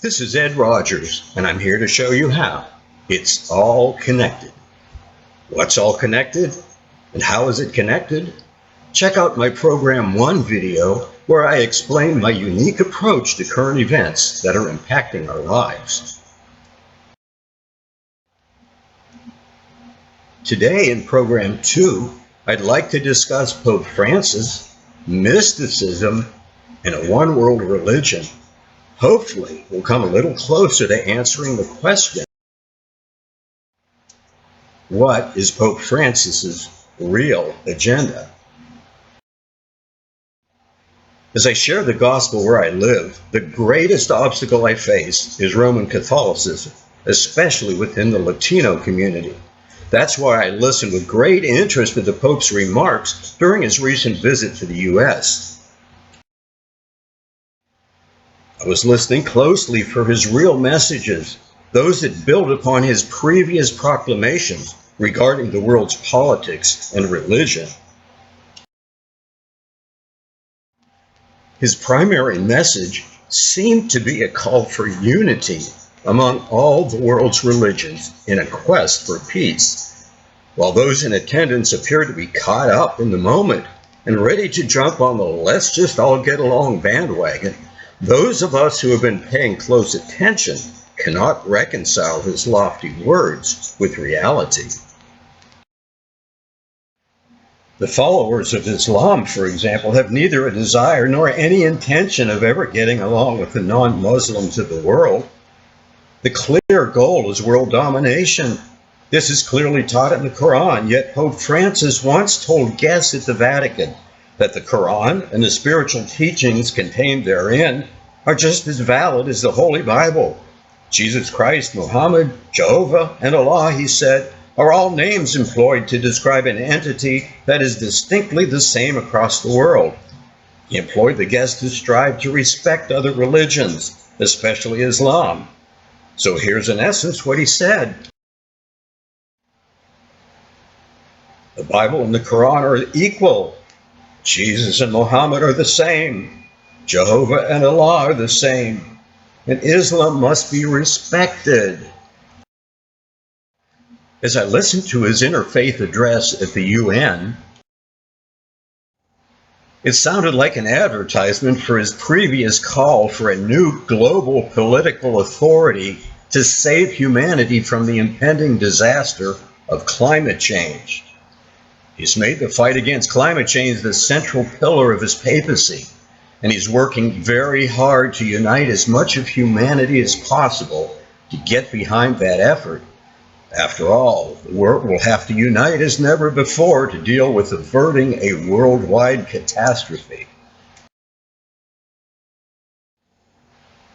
This is Ed Rodgers, and I'm here to show you how. It's all connected. What's all connected? And how is it connected? Check out my Program 1 video where I explain my unique approach to current events that are impacting our lives. Today in Program 2, I'd like to discuss Pope Francis, mysticism, and a one-world religion. Hopefully, we'll come a little closer to answering the question, what is Pope Francis's real agenda? As I share the gospel where I live, the greatest obstacle I face is Roman Catholicism, especially within the Latino community. That's why I listened with great interest to the Pope's remarks during his recent visit to the U.S. I was listening closely for his real messages, those that build upon his previous proclamations regarding the world's politics and religion. His primary message seemed to be a call for unity among all the world's religions in a quest for peace, while those in attendance appeared to be caught up in the moment and ready to jump on the let's just all get along bandwagon. Those of us who have been paying close attention cannot reconcile his lofty words with reality. The followers of Islam, for example, have neither a desire nor any intention of ever getting along with the non-Muslims of the world. The clear goal is world domination. This is clearly taught in the Quran, yet Pope Francis once told guests at the Vatican that the Quran and the spiritual teachings contained therein are just as valid as the Holy Bible. Jesus Christ, Muhammad, Jehovah, and Allah, he said, are all names employed to describe an entity that is distinctly the same across the world. He employed the guests to strive to respect other religions, especially Islam. So here's in essence what he said. The Bible and the Quran are equal. Jesus and Muhammad are the same. Jehovah and Allah are the same. And Islam must be respected. As I listened to his interfaith address at the UN, it sounded like an advertisement for his previous call for a new global political authority to save humanity from the impending disaster of climate change. He's made the fight against climate change the central pillar of his papacy, and he's working very hard to unite as much of humanity as possible to get behind that effort. After all, the world will have to unite as never before to deal with averting a worldwide catastrophe.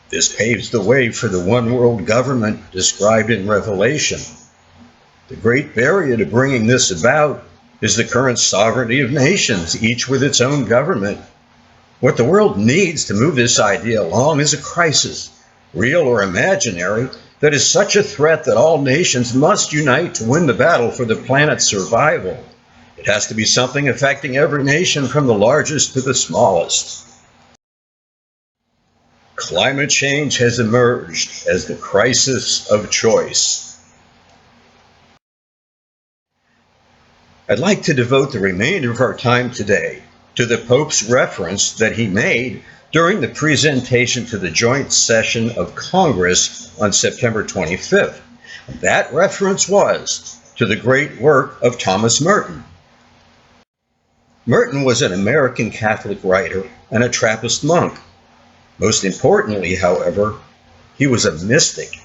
This paves the way for the one world government described in Revelation. The great barrier to bringing this about is the current sovereignty of nations, each with its own government. What the world needs to move this idea along is a crisis, real or imaginary, that is such a threat that all nations must unite to win the battle for the planet's survival. It has to be something affecting every nation from the largest to the smallest. Climate change has emerged as the crisis of choice. I'd like to devote the remainder of our time today to the Pope's reference that he made during the presentation to the joint session of Congress on September 25th. That reference was to the great work of Thomas Merton. Merton was an American Catholic writer and a Trappist monk. Most importantly, however, he was a mystic.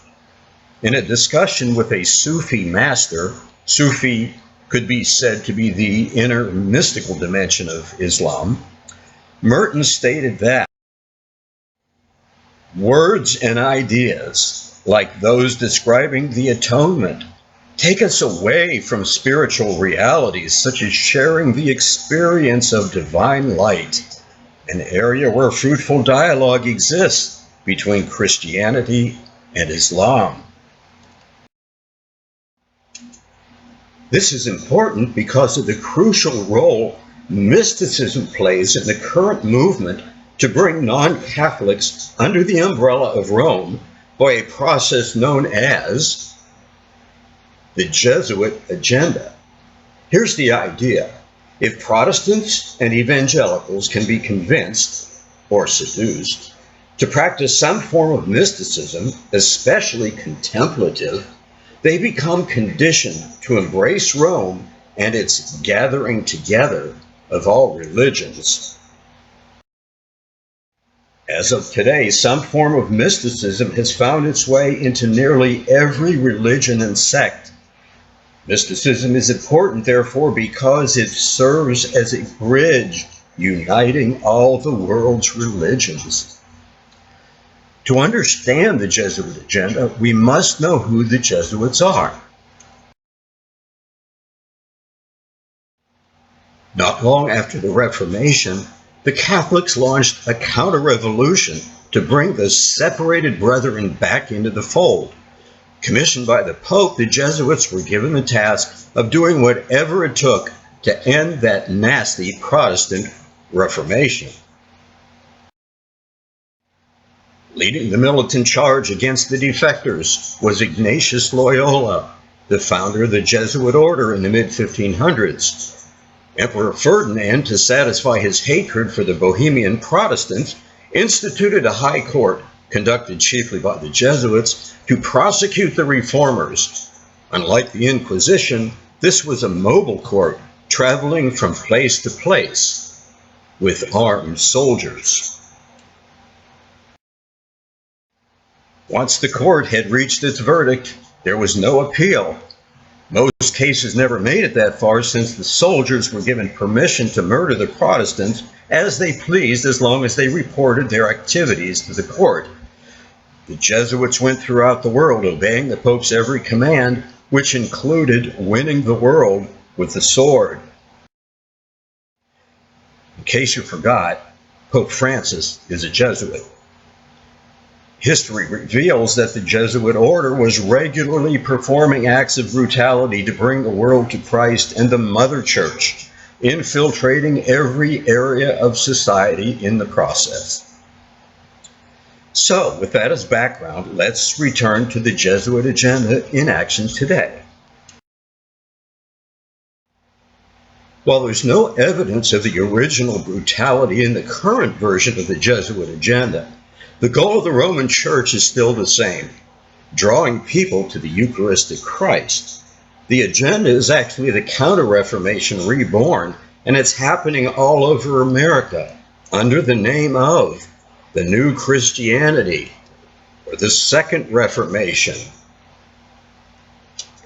In a discussion with a Sufi master, Sufi could be said to be the inner mystical dimension of Islam, Merton stated that words and ideas, like those describing the atonement, take us away from spiritual realities such as sharing the experience of divine light, an area where fruitful dialogue exists between Christianity and Islam. This is important because of the crucial role mysticism plays in the current movement to bring non-Catholics under the umbrella of Rome by a process known as the Jesuit Agenda. Here's the idea. If Protestants and evangelicals can be convinced, or seduced, to practice some form of mysticism, especially contemplative, they become conditioned to embrace Rome and its gathering together of all religions. As of today, some form of mysticism has found its way into nearly every religion and sect. Mysticism is important, therefore, because it serves as a bridge uniting all the world's religions. To understand the Jesuit agenda, we must know who the Jesuits are. Not long after the Reformation, the Catholics launched a counter-revolution to bring the separated brethren back into the fold. Commissioned by the Pope, the Jesuits were given the task of doing whatever it took to end that nasty Protestant Reformation. Leading the militant charge against the defectors was Ignatius Loyola, the founder of the Jesuit order in the mid-1500s. Emperor Ferdinand, to satisfy his hatred for the Bohemian Protestants, instituted a high court, conducted chiefly by the Jesuits, to prosecute the reformers. Unlike the Inquisition, this was a mobile court, traveling from place to place with armed soldiers. Once the court had reached its verdict, there was no appeal. Most cases never made it that far, since the soldiers were given permission to murder the Protestants as they pleased, as long as they reported their activities to the court. The Jesuits went throughout the world, obeying the Pope's every command, which included winning the world with the sword. In case you forgot, Pope Francis is a Jesuit. History reveals that the Jesuit order was regularly performing acts of brutality to bring the world to Christ and the Mother Church, infiltrating every area of society in the process. So, with that as background, let's return to the Jesuit agenda in action today. While there's no evidence of the original brutality in the current version of the Jesuit agenda, the goal of the Roman Church is still the same: drawing people to the Eucharistic Christ. The agenda is actually the Counter-Reformation reborn, and it's happening all over America under the name of the New Christianity, or the Second Reformation.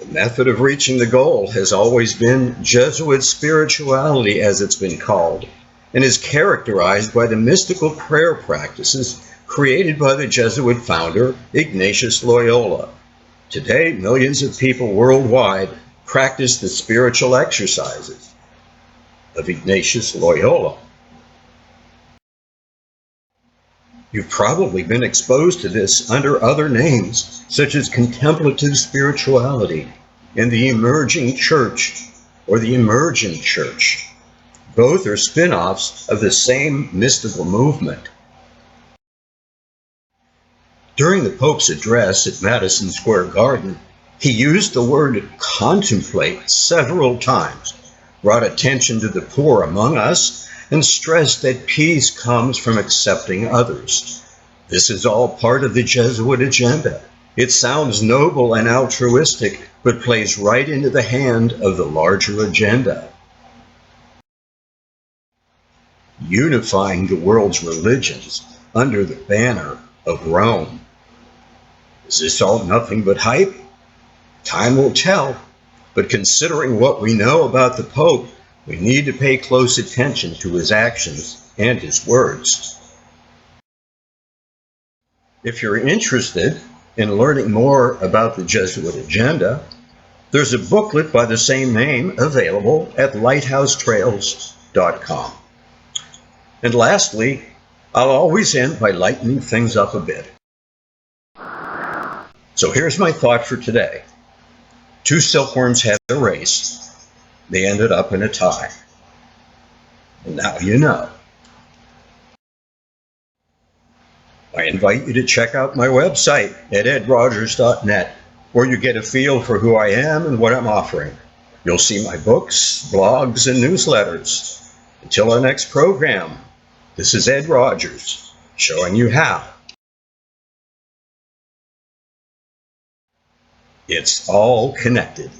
The method of reaching the goal has always been Jesuit spirituality, as it's been called, and is characterized by the mystical prayer practices created by the Jesuit founder Ignatius Loyola. Today, millions of people worldwide practice the spiritual exercises of Ignatius Loyola. You've probably been exposed to this under other names, such as contemplative spirituality and the emerging church, or the emergent church. Both are spin-offs of the same mystical movement. During the Pope's address at Madison Square Garden, he used the word contemplate several times, brought attention to the poor among us, and stressed that peace comes from accepting others. This is all part of the Jesuit agenda. It sounds noble and altruistic, but plays right into the hand of the larger agenda. Unifying the world's religions under the banner of Rome. Is this all nothing but hype? Time will tell, but considering what we know about the Pope, we need to pay close attention to his actions and his words. If you're interested in learning more about the Jesuit agenda, there's a booklet by the same name available at lighthousetrails.com. And lastly, I'll always end by lightening things up a bit. So here's my thought for today. Two silkworms had a race. They ended up in a tie. And now you know. I invite you to check out my website at edrodgers.net, where you get a feel for who I am and what I'm offering. You'll see my books, blogs, and newsletters. Until our next program, this is Ed Rodgers, showing you how. It's all connected.